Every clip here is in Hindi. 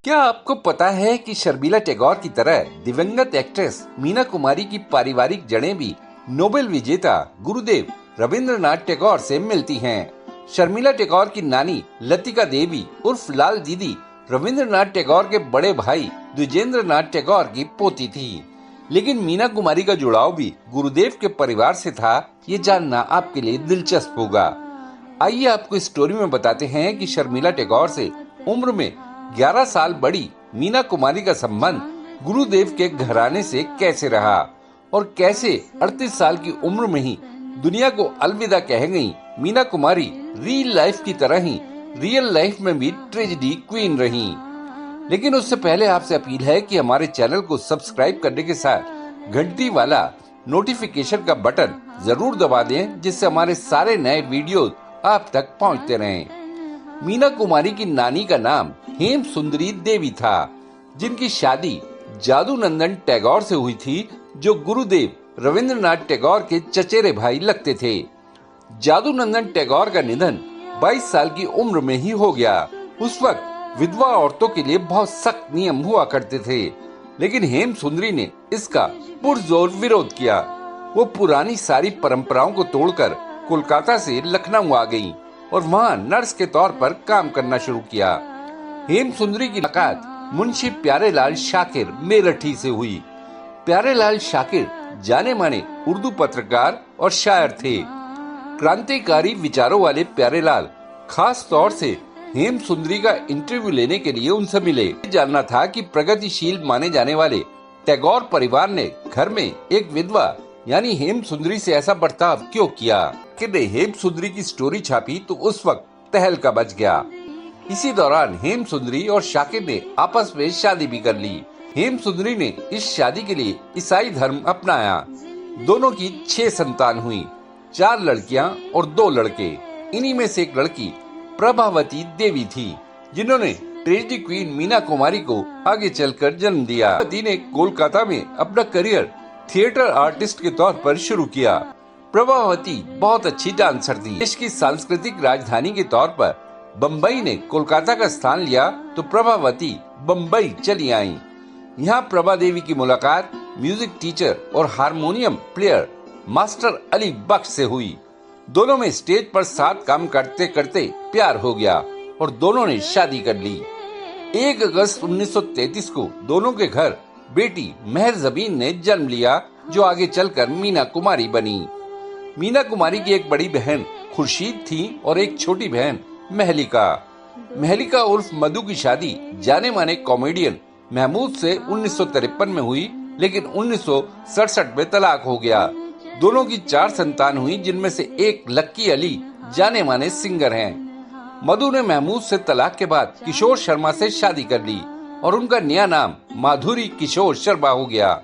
क्या आपको पता है कि शर्मिला टैगोर की तरह दिवंगत एक्ट्रेस मीना कुमारी की पारिवारिक जड़ें भी नोबेल विजेता गुरुदेव रविंद्रनाथ टैगोर से मिलती हैं। शर्मिला टैगोर की नानी लतिका देवी उर्फ लाल दीदी रविंद्रनाथ टैगोर के बड़े भाई द्विजेंद्रनाथ टैगोर की पोती थी। लेकिन मीना कुमारी का जुड़ाव भी गुरुदेव के परिवार से था, ये जानना आपके लिए दिलचस्प होगा। आइए आपको इस स्टोरी में बताते हैं कि शर्मिला टैगोर से उम्र में 11 साल बड़ी मीना कुमारी का संबंध गुरुदेव के घराने से कैसे रहा और कैसे 38 साल की उम्र में ही दुनिया को अलविदा कह गई मीना कुमारी रियल लाइफ की तरह ही रियल लाइफ में भी ट्रेजेडी क्वीन रही। लेकिन उससे पहले आपसे अपील है कि हमारे चैनल को सब्सक्राइब करने के साथ घंटी वाला नोटिफिकेशन का बटन जरूर दबा दें, जिससे हमारे सारे नए वीडियो आप तक पहुंचते रहें। मीना कुमारी की नानी का नाम हेम सुंदरी देवी था, जिनकी शादी जादू नंदन टैगोर से हुई थी, जो गुरुदेव रविंद्रनाथ टैगोर के चचेरे भाई लगते थे। जादू नंदन टैगोर का निधन 22 साल की उम्र में ही हो गया। उस वक्त विधवा औरतों के लिए बहुत सख्त नियम हुआ करते थे, लेकिन हेम सुंदरी ने इसका पुरजोर विरोध किया। वो पुरानी सारी परंपराओं को तोड़कर कोलकाता से लखनऊ आ गईं और वहाँ नर्स के तौर पर काम करना शुरू किया। हेम सुंदरी की मुलाकात मुंशी प्यारेलाल शाकिर मेरठी से हुई। प्यारेलाल शाकिर जाने माने उर्दू पत्रकार और शायर थे। क्रांतिकारी विचारों वाले प्यारेलाल खास तौर से हेम सुंदरी का इंटरव्यू लेने के लिए उनसे मिले। जानना था कि प्रगतिशील माने जाने वाले टैगोर परिवार ने घर में एक विधवा यानी हेम सुंदरी से ऐसा बर्ताव क्यों किया। कि हेम सुंदरी की स्टोरी छापी तो उस वक्त तहलका मच गया। इसी दौरान हेम सुंदरी और शाकिर ने आपस में शादी भी कर ली। हेम सुंदरी ने इस शादी के लिए ईसाई धर्म अपनाया। दोनों की 6 संतान हुई, 4 लड़कियां और 2 लड़के। इन्हीं में से एक लड़की प्रभावती देवी थी, जिन्होंने ट्रेजेडी क्वीन मीना कुमारी को आगे चलकर जन्म दिया। प्रभावती ने कोलकाता में अपना करियर थिएटर आर्टिस्ट के तौर पर शुरू किया। प्रभावती बहुत अच्छी डांसर थी। देश की सांस्कृतिक राजधानी के तौर पर बम्बई ने कोलकाता का स्थान लिया तो प्रभावती बम्बई चली आईं। यहाँ प्रभा देवी की मुलाकात म्यूजिक टीचर और हारमोनियम प्लेयर मास्टर अली बख्श से हुई। दोनों में स्टेज पर साथ काम करते करते प्यार हो गया और दोनों ने शादी कर ली। 1 अगस्त 1933 को दोनों के घर बेटी मेहर जबीन ने जन्म लिया, जो आगे चलकर मीना कुमारी बनी। मीना कुमारी की एक बड़ी बहन खुर्शीद थी और एक छोटी बहन महलिका। महलिका उर्फ मधु की शादी जाने माने कॉमेडियन महमूद से 1953 में हुई, लेकिन 1967 में तलाक हो गया। दोनों की 4 संतान हुई, जिनमें से एक लक्की अली जाने माने सिंगर हैं। मधु ने महमूद से तलाक के बाद किशोर शर्मा से शादी कर ली और उनका नया नाम माधुरी किशोर शर्मा हो गया।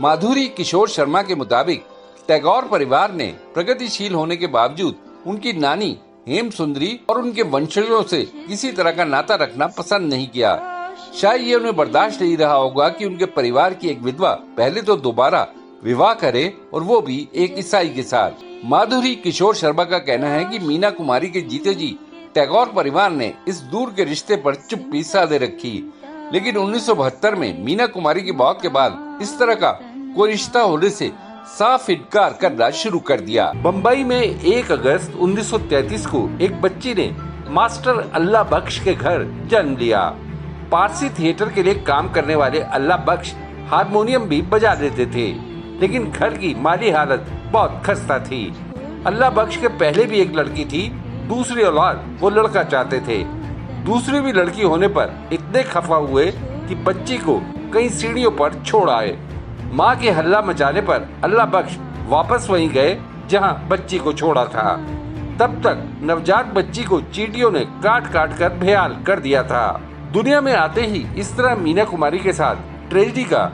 माधुरी किशोर शर्मा के मुताबिक टैगोर परिवार ने प्रगतिशील होने के बावजूद उनकी नानी हेम सुंदरी और उनके वंशजों से किसी तरह का नाता रखना पसंद नहीं किया। शायद ये उन्हें बर्दाश्त नहीं रहा होगा कि उनके परिवार की एक विधवा पहले तो दोबारा विवाह करे और वो भी एक ईसाई के साथ। माधुरी किशोर शर्मा का कहना है कि मीना कुमारी के जीते जी टैगोर परिवार ने इस दूर के रिश्ते पर चुप्पी साधे रखी, लेकिन 1972 में मीना कुमारी की मौत के बाद इस तरह का कोई रिश्ता होने से साफ इनकार करना शुरू कर दिया। बम्बई में 1 अगस्त 1933 को एक बच्ची ने मास्टर अल्लाह बख्श के घर जन्म लिया। पारसी थिएटर के लिए काम करने वाले अल्लाह बख्श हारमोनियम भी बजा देते थे, लेकिन घर की माली हालत बहुत खस्ता थी। अल्लाह बख्श के पहले भी एक लड़की थी, दूसरी औलाद वो लड़का चाहते थे। दूसरी भी लड़की होने पर इतने खफा हुए कि बच्ची को कई सीढ़ियों पर छोड़ आए। माँ के हल्ला मचाने पर अल्लाह बख्श वापस वहीं गए जहाँ बच्ची को छोड़ा था। तब तक नवजात बच्ची को चींटियों ने काट काट कर बेहाल कर दिया था। दुनिया में आते ही इस तरह मीना कुमारी के साथ ट्रेजेडी का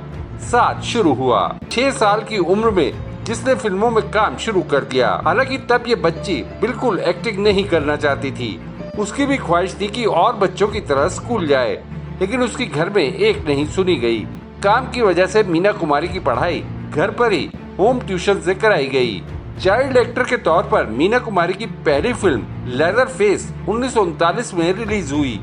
साथ शुरू हुआ। 6 साल की उम्र में जिसने फिल्मों में काम शुरू कर दिया। हालांकि तब ये बच्ची बिल्कुल एक्टिंग नहीं करना चाहती थी। उसकी भी ख्वाहिश थी कि और बच्चों की तरह स्कूल जाए, लेकिन उसकी घर में एक नहीं सुनी गई। काम की वजह से मीना कुमारी की पढ़ाई घर पर ही होम ट्यूशन से कराई गई। चाइल्ड एक्टर के तौर पर मीना कुमारी की पहली फिल्म लेदर फेस 1939 में रिलीज हुई।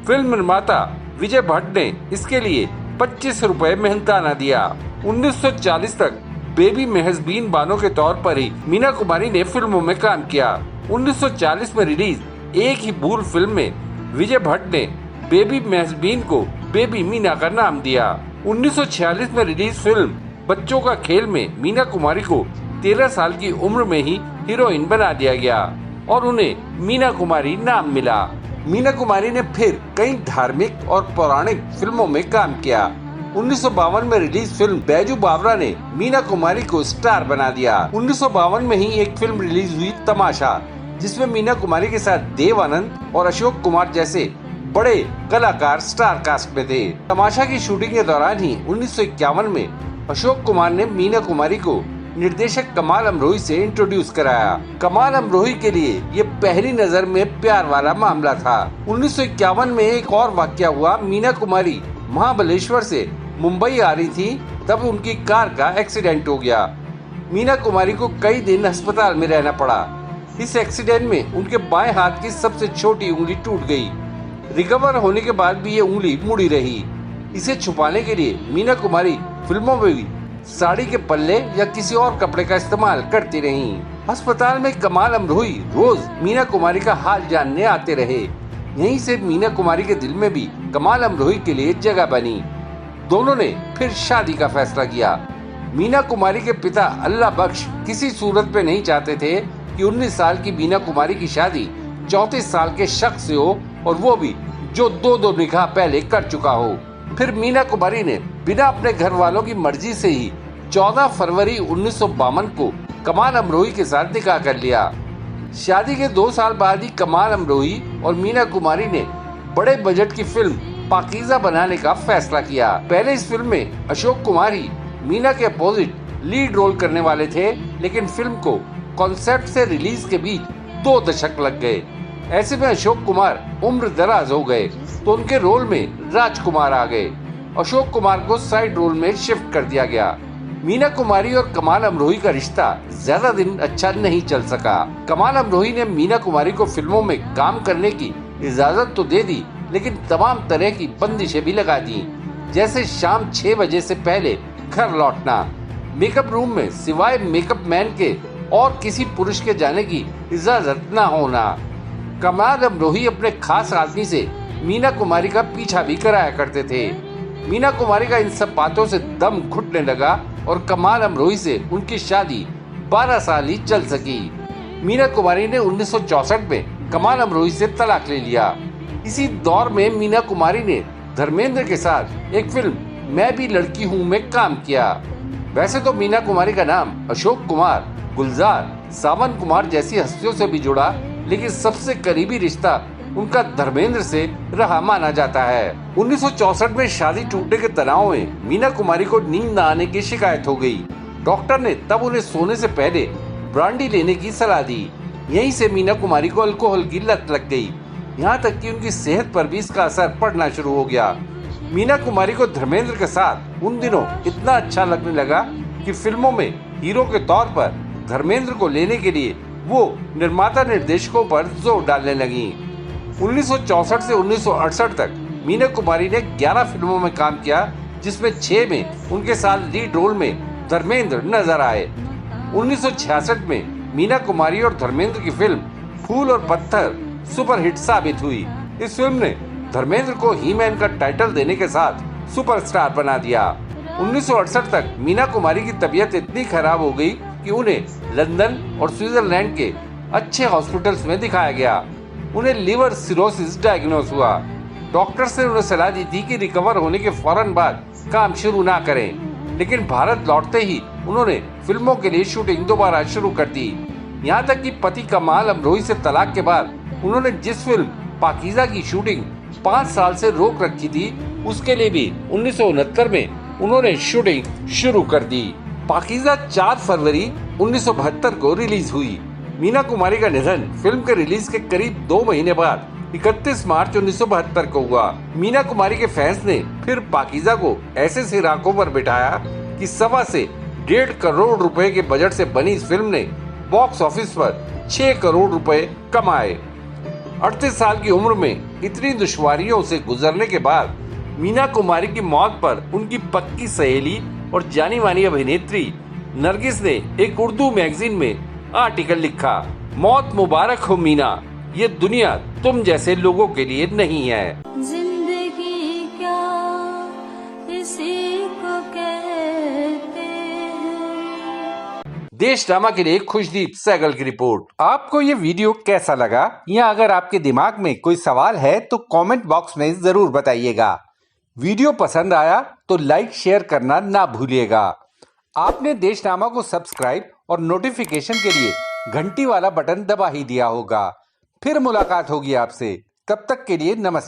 फिल्म निर्माता विजय भट्ट ने इसके लिए 25 रुपए मेहनताना दिया। 1940 तक बेबी मेहजबीन बानो के तौर पर ही मीना कुमारी ने फिल्मों में काम किया। 1940 में रिलीज एक ही भूल फिल्म में विजय भट्ट ने बेबी मेहजबीन को बेबी मीना का नाम दिया। 1946 में रिलीज फिल्म बच्चों का खेल में मीना कुमारी को 13 साल की उम्र में ही हीरोइन बना दिया गया और उन्हें मीना कुमारी नाम मिला। मीना कुमारी ने फिर कई धार्मिक और पौराणिक फिल्मों में काम किया। 1952 में रिलीज फिल्म बैजू बावरा ने मीना कुमारी को स्टार बना दिया। 1952 में ही एक फिल्म रिलीज हुई तमाशा, जिसमें मीना कुमारी के साथ देव आनंद और अशोक कुमार जैसे बड़े कलाकार स्टार कास्ट में थे। तमाशा की शूटिंग के दौरान ही 1951 में अशोक कुमार ने मीना कुमारी को निर्देशक कमाल अमरोही से इंट्रोड्यूस कराया। कमाल अमरोही के लिए ये पहली नजर में प्यार वाला मामला था। 1951 में एक और वाकया हुआ। मीना कुमारी महाबलेश्वर से मुंबई आ रही थी, तब उनकी कार का एक्सीडेंट हो गया। मीना कुमारी को कई दिन अस्पताल में रहना पड़ा। इस एक्सीडेंट में उनके बाएं हाथ की सबसे छोटी उंगली टूट गई। रिकवर होने के बाद भी ये उंगली मुड़ी रही। इसे छुपाने के लिए मीना कुमारी फिल्मों में भी साड़ी के पल्ले या किसी और कपड़े का इस्तेमाल करती रहीं। अस्पताल में कमाल अमरोही रोज मीना कुमारी का हाल जानने आते रहे। यहीं से मीना कुमारी के दिल में भी कमाल अमरोही के लिए जगह बनी। दोनों ने फिर शादी का फैसला किया। मीना कुमारी के पिता अल्लाह बख्श किसी सूरत पे नहीं चाहते थे कि 19 साल की मीना कुमारी की शादी 34 साल के शख्स से हो, और वो भी जो 2 निकाह पहले कर चुका हो। फिर मीना कुमारी ने बिना अपने घर वालों की मर्जी से ही 14 फरवरी 1952 को कमाल अमरोही के साथ निकाह कर लिया। शादी के 2 साल बाद ही कमाल अमरोही और मीना कुमारी ने बड़े बजट की फिल्म पाकीज़ा बनाने का फैसला किया। पहले इस फिल्म में अशोक कुमार ही मीना के अपोजिट लीड रोल करने वाले थे, लेकिन फिल्म को कॉन्सेप्ट से रिलीज के बीच 2 दशक लग गए। ऐसे में अशोक कुमार उम्र दराज हो गए, तो उनके रोल में राजकुमार आ गए। अशोक कुमार को साइड रोल में शिफ्ट कर दिया गया। मीना कुमारी और कमाल अमरोही का रिश्ता ज्यादा दिन अच्छा नहीं चल सका। कमाल अमरोही ने मीना कुमारी को फिल्मों में काम करने की इजाजत तो दे दी, लेकिन तमाम तरह की बंदिशें भी लगा दी, जैसे शाम 6 बजे से पहले घर लौटना, मेकअप रूम में सिवाय मेकअप मैन के और किसी पुरुष के जाने की इजाजत न होना। कमाल अमरोही अपने खास आदमी से मीना कुमारी का पीछा भी कराया करते थे। मीना कुमारी का इन सब बातों से दम घुटने लगा और कमाल अमरोही से उनकी शादी 12 साल ही चल सकी। मीना कुमारी ने 1964 में कमाल अमरोही से तलाक ले लिया। इसी दौर में मीना कुमारी ने धर्मेंद्र के साथ एक फिल्म मैं भी लड़की हूँ में काम किया। वैसे तो मीना कुमारी का नाम अशोक कुमार, गुलजार, सावन कुमार जैसी हस्तियों से भी जुड़ा, लेकिन सबसे करीबी रिश्ता उनका धर्मेंद्र से रहा माना जाता है। 1964 में शादी टूटने के तनाव में मीना कुमारी को नींद न आने की शिकायत हो गई। डॉक्टर ने तब उन्हें सोने से पहले ब्रांडी लेने की सलाह दी। यहीं से मीना कुमारी को अल्कोहल की लत लग गई। यहाँ तक कि उनकी सेहत पर भी इसका असर पड़ना शुरू हो गया। मीना कुमारी को धर्मेंद्र के साथ उन दिनों इतना अच्छा लगने लगा कि फिल्मों में हीरो के तौर पर धर्मेंद्र को लेने के लिए वो निर्माता निर्देशकों पर जोर डालने लगी। 1964 से 1968 तक मीना कुमारी ने 11 फिल्मों में काम किया, जिसमें 6 में उनके साथ लीड रोल में धर्मेंद्र नजर आए। 1966 में मीना कुमारी और धर्मेंद्र की फिल्म फूल और पत्थर सुपरहिट साबित हुई। इस फिल्म ने धर्मेंद्र को ही मैन का टाइटल देने के साथ सुपरस्टार बना दिया। 1968 तक मीना कुमारी की तबीयत इतनी खराब हो गई कि उन्हें लंदन और स्विट्जरलैंड के अच्छे हॉस्पिटल्स में दिखाया गया। उन्हें लिवर सिरोसिस डायग्नोस हुआ। डॉक्टर्स ने उन्हें सलाह दी थी कि रिकवर होने के फौरन बाद काम शुरू ना करें, लेकिन भारत लौटते ही उन्होंने फिल्मों के लिए शूटिंग दोबारा शुरू कर दी। यहाँ तक कि पति कमाल अमरोही से तलाक के बाद उन्होंने जिस फिल्म पाकीज़ा की शूटिंग 5 साल से रोक रखी थी, उसके लिए भी 1969 में उन्होंने शूटिंग शुरू कर दी। पाकीज़ा 4 फरवरी 1972 को रिलीज हुई। मीना कुमारी का निधन फिल्म के रिलीज के करीब 2 महीने बाद 31 मार्च 1972 को हुआ। मीना कुमारी के फैंस ने फिर पाकीज़ा को ऐसे सिराकों पर बिठाया कि 1.25 से 1.5 करोड़ रुपए के बजट से बनी इस फिल्म ने बॉक्स ऑफिस पर 6 करोड़ रुपए कमाए। 38 साल की उम्र में इतनी दुश्वारियों से गुजरने के बाद मीना कुमारी की मौत पर उनकी पक्की सहेली और जानी मानी अभिनेत्री नरगिस ने एक उर्दू मैगजीन में आर्टिकल लिखा, मौत मुबारक हो मीना, ये दुनिया तुम जैसे लोगों के लिए नहीं है। जिंदगी क्या इसी को कहते हैं। देशनामा के लिए खुशदीप सहगल की रिपोर्ट। आपको ये वीडियो कैसा लगा, या अगर आपके दिमाग में कोई सवाल है तो कमेंट बॉक्स में जरूर बताइएगा। वीडियो पसंद आया तो लाइक शेयर करना ना भूलिएगा। आपने देशनामा को सब्सक्राइब और नोटिफिकेशन के लिए घंटी वाला बटन दबा ही दिया होगा। फिर मुलाकात होगी आपसे, तब तक के लिए नमस्कार।